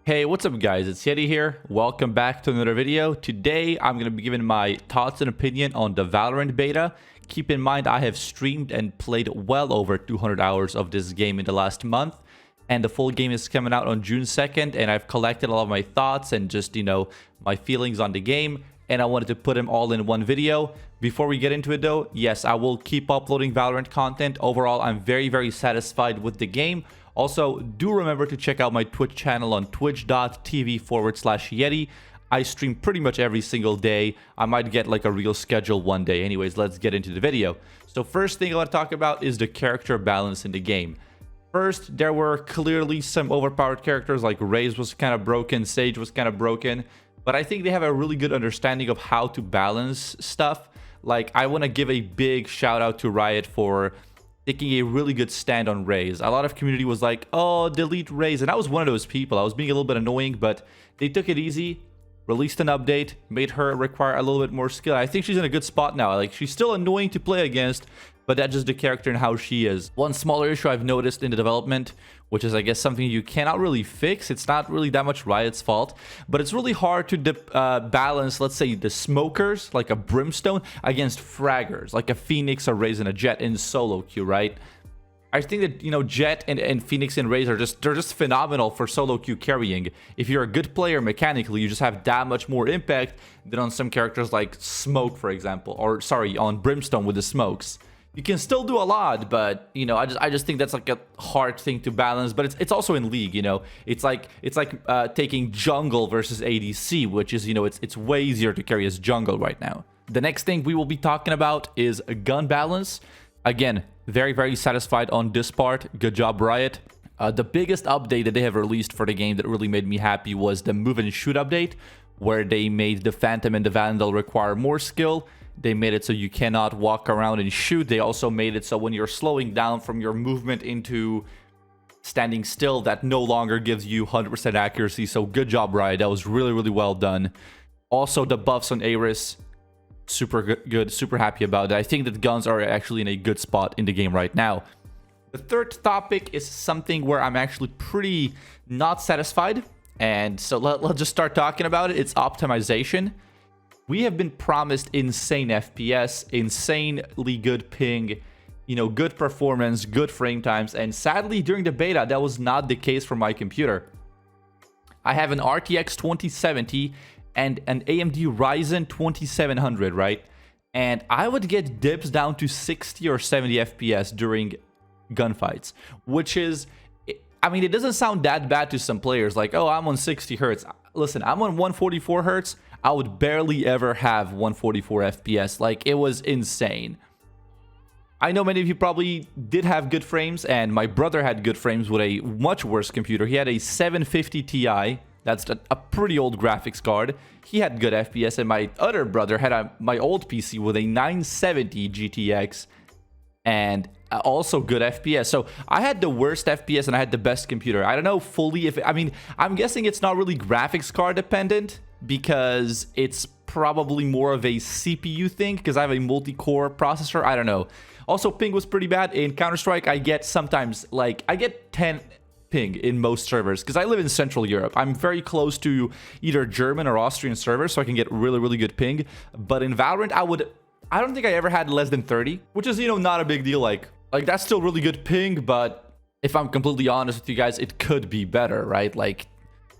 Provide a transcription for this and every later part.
Hey, what's up guys? It's Yeti here. Welcome back to another video. Today, I'm going to be giving my thoughts and opinion on the Valorant beta. Keep in mind, I have streamed and played well over 200 hours of this game in the last month. And the full game is coming out on June 2nd. And I've collected a lot of my thoughts and just, my feelings on the game. And I wanted to put them all in one video. Before we get into it though, yes, I will keep uploading Valorant content. Overall, I'm very satisfied with the game. Also, do remember to check out my Twitch channel on twitch.tv/Yeti. I stream pretty much every single day. I might get like a real schedule one day. Anyways, let's get into the video. So first thing I want to talk about is the character balance in the game. First, there were clearly some overpowered characters, like Raze was kind of broken, Sage was kind of broken. But I think they have a really good understanding of how to balance stuff. Like, I want to give a big shout out to Riot for taking a really good stand on Raze. A lot of community was like, oh, delete Raze. And I was one of those people. I was being a little bit annoying, but they took it easy, released an update, made her require a little bit more skill. I think she's in a good spot now. Like, she's still annoying to play against, but that's just the character and how she is. One smaller issue I've noticed in the development, which is, I guess, something you cannot really fix. It's not really that much Riot's fault, but it's really hard to balance, let's say, the smokers, like a Brimstone, against fraggers, like a Phoenix, a Raze, and a Jet in solo queue, right? I think that, Jet and Phoenix and Raze they're just phenomenal for solo queue carrying. If you're a good player mechanically, you just have that much more impact than on some characters like Smoke, for example, or sorry, on Brimstone with the smokes. You can still do a lot, but I just think that's like a hard thing to balance. But it's also in League, it's like taking jungle versus ADC, which is it's way easier to carry as jungle right now. The next thing we will be talking about is a gun balance. Again, very satisfied on this part. Good job, Riot. The biggest update that they have released for the game that really made me happy was the move and shoot update, where they made the Phantom and the Vandal require more skill. They made it so you cannot walk around and shoot. They also made it so when you're slowing down from your movement into standing still, that no longer gives you 100% accuracy. So good job, Riot. That was really well done. Also, the buffs on Ares, super good, super happy about it. I think that guns are actually in a good spot in the game right now. The third topic is something where I'm actually pretty not satisfied. And so let's just start talking about it. It's optimization. We have been promised insane FPS, insanely good ping, good performance, good frame times, and sadly during the beta that was not the case for my computer. I have an RTX 2070 and an AMD Ryzen 2700, right? And I would get dips down to 60 or 70 FPS during gunfights, which is, I mean, it doesn't sound that bad to some players, like, oh, I'm on 60 hertz. Listen, I'm on 144 hertz. I would barely ever have 144 FPS. Like, it was insane. I know many of you probably did have good frames, and my brother had good frames with a much worse computer. He had a 750 Ti. That's a pretty old graphics card. He had good FPS, and my other brother had my old PC with a 970 GTX and also good FPS. So I had the worst FPS and I had the best computer. I don't know fully if, I'm guessing it's not really graphics card dependent, because it's probably more of a CPU thing, because I have a multi-core processor. I don't know. Also, ping was pretty bad. In Counter-Strike, I get sometimes, like, I get 10 ping in most servers, because I live in Central Europe. I'm very close to either German or Austrian servers, so I can get really good ping. But in Valorant, I don't think I ever had less than 30, which is, not a big deal. Like that's still really good ping, but if I'm completely honest with you guys, it could be better, right? Like,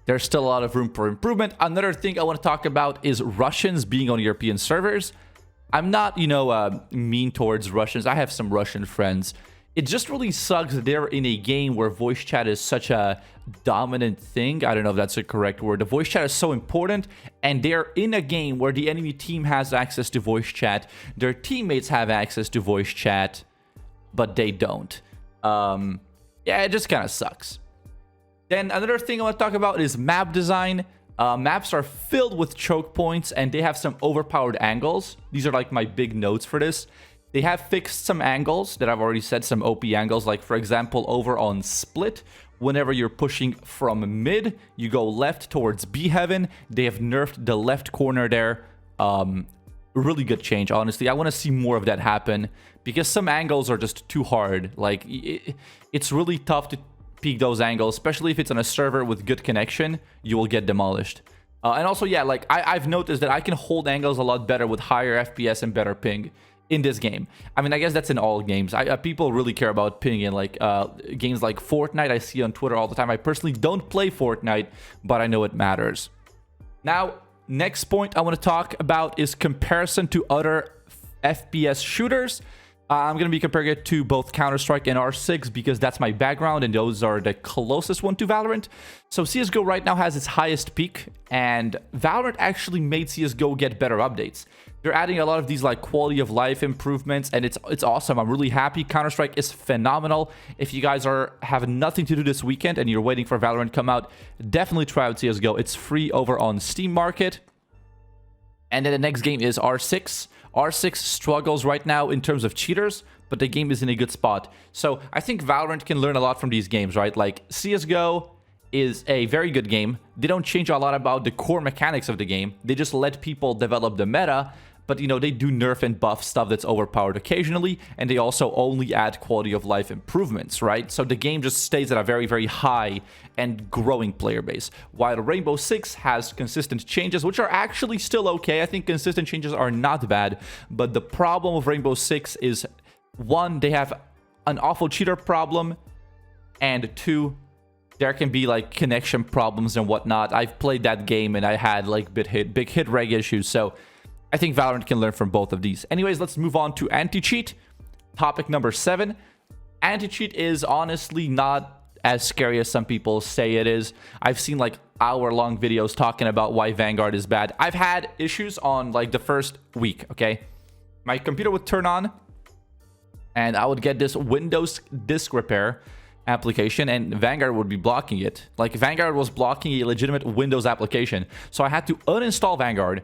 there's still a lot of room for improvement. Another thing I want to talk about is Russians being on European servers. I'm not, mean towards Russians. I have some Russian friends. It just really sucks that they're in a game where voice chat is such a dominant thing. I don't know if that's a correct word. The voice chat is so important, and they're in a game where the enemy team has access to voice chat. Their teammates have access to voice chat, but they don't. Yeah, it just kind of sucks. Then another thing I want to talk about is map design. Maps are filled with choke points, and they have some overpowered angles. These are like my big notes for this. They have fixed some angles that I've already said, some OP angles. Like, for example, over on Split, whenever you're pushing from mid, you go left towards B Heaven. They have nerfed the left corner there. Really good change, honestly. I want to see more of that happen, because some angles are just too hard. Like, it's really tough to peek those angles, especially if it's on a server with good connection, you will get demolished. And also, yeah, like I've noticed that I can hold angles a lot better with higher FPS and better ping in this game. I mean, I guess that's in all games. People really care about ping in like games like Fortnite. I see on Twitter all the time. I personally don't play Fortnite, but I know it matters. Now, next point I want to talk about is comparison to other FPS shooters. I'm going to be comparing it to both Counter-Strike and R6 because that's my background and those are the closest one to Valorant. So CSGO right now has its highest peak, and Valorant actually made CSGO get better updates. They're adding a lot of these like quality of life improvements, and it's awesome. I'm really happy. Counter-Strike is phenomenal. If you guys have nothing to do this weekend and you're waiting for Valorant to come out, definitely try out CSGO. It's free over on Steam Market. And then the next game is R6. R6 struggles right now in terms of cheaters, but the game is in a good spot. So I think Valorant can learn a lot from these games, right? Like CSGO is a very good game. They don't change a lot about the core mechanics of the game. They just let people develop the meta, but you know, they do nerf and buff stuff that's overpowered occasionally, and they also only add quality of life improvements, right? So the game just stays at a very, very high and growing player base. While Rainbow Six has consistent changes, which are actually still okay. I think consistent changes are not bad, but the problem of Rainbow Six is, one, they have an awful cheater problem, and two, there can be like connection problems and whatnot. I've played that game and I had like big hit reg issues, so I think Valorant can learn from both of these. Anyways, let's move on to AntiCheat. Topic number 7. AntiCheat is honestly not as scary as some people say it is. I've seen like hour-long videos talking about why Vanguard is bad. I've had issues on like the first week, okay? My computer would turn on and I would get this Windows disk repair application and Vanguard would be blocking it. Like Vanguard was blocking a legitimate Windows application. So I had to uninstall Vanguard,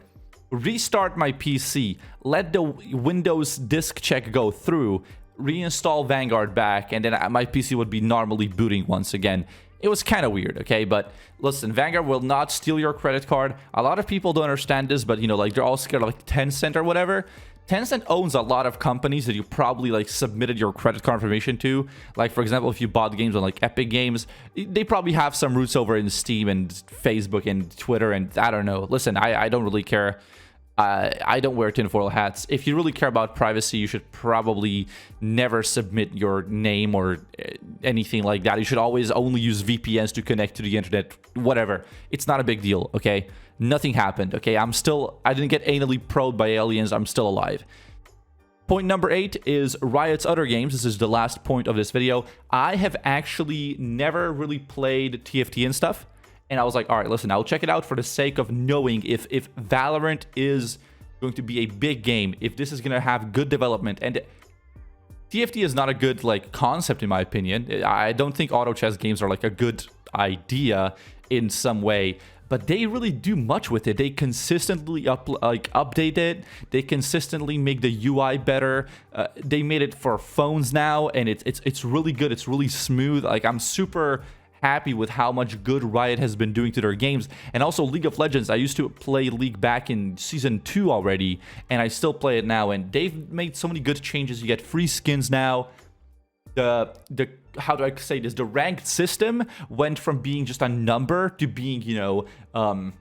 restart my PC, let the Windows disk check go through, reinstall Vanguard back, and then my PC would be normally booting once again. It was kind of weird, okay? But listen, Vanguard will not steal your credit card. A lot of people don't understand this, but you know, like they're all scared of like Tencent or whatever. Tencent owns a lot of companies that you probably like submitted your credit card information to. Like, for example, if you bought games on like Epic Games, they probably have some roots over in Steam and Facebook and Twitter, and I don't know. Listen, I don't really care. I don't wear tinfoil hats. If you really care about privacy, you should probably never submit your name or anything like that. You should always only use VPNs to connect to the internet, whatever. It's not a big deal, okay? Nothing happened, okay? I didn't get anally probed by aliens. I'm still alive. Point number 8 is Riot's other games. This is the last point of this video. I have actually never really played TFT and stuff. And I was like, all right, listen, I'll check it out for the sake of knowing if Valorant is going to be a big game, if this is going to have good development. And TFT is not a good like concept in my opinion. I don't think auto chess games are like a good idea in some way, but they really do much with it. They consistently update it. They consistently make the UI better. They made it for phones now, and it's really good. It's really smooth. Like, I'm super happy with how much good Riot has been doing to their games. And also League of Legends, I used to play League back in season 2 already, and I still play it now, and they've made so many good changes. You get free skins now. The how do I say this, the ranked system went from being just a number to being, you know,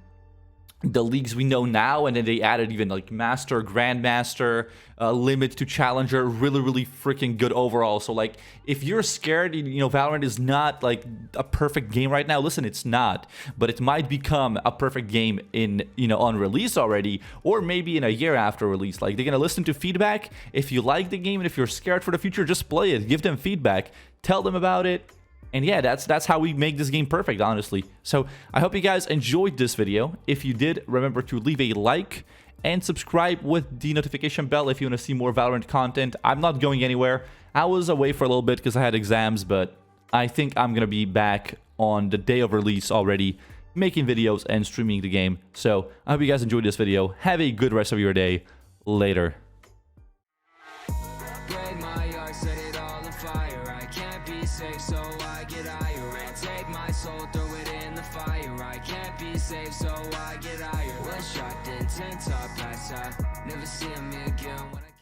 the leagues we know now, and then they added even like Master, Grandmaster, limit to Challenger. Really freaking good overall. So like, if you're scared, you know, Valorant is not like a perfect game right now. Listen, it's not, but it might become a perfect game in, you know, on release already, or maybe in a year after release. Like, they're gonna listen to feedback. If you like the game and if you're scared for the future, just play it. Give them feedback. Tell them about it. And yeah, that's how we make this game perfect, honestly. So I hope you guys enjoyed this video. If you did, remember to leave a like and subscribe with the notification bell if you want to see more Valorant content. I'm not going anywhere. I was away for a little bit because I had exams, but I think I'm going to be back on the day of release already, making videos and streaming the game. So I hope you guys enjoyed this video. Have a good rest of your day. Later. Safe, so I get higher and take my soul, throw it in the fire. I can't be safe, so I get higher. One shot, then 10 top, pass out. Never see me again when I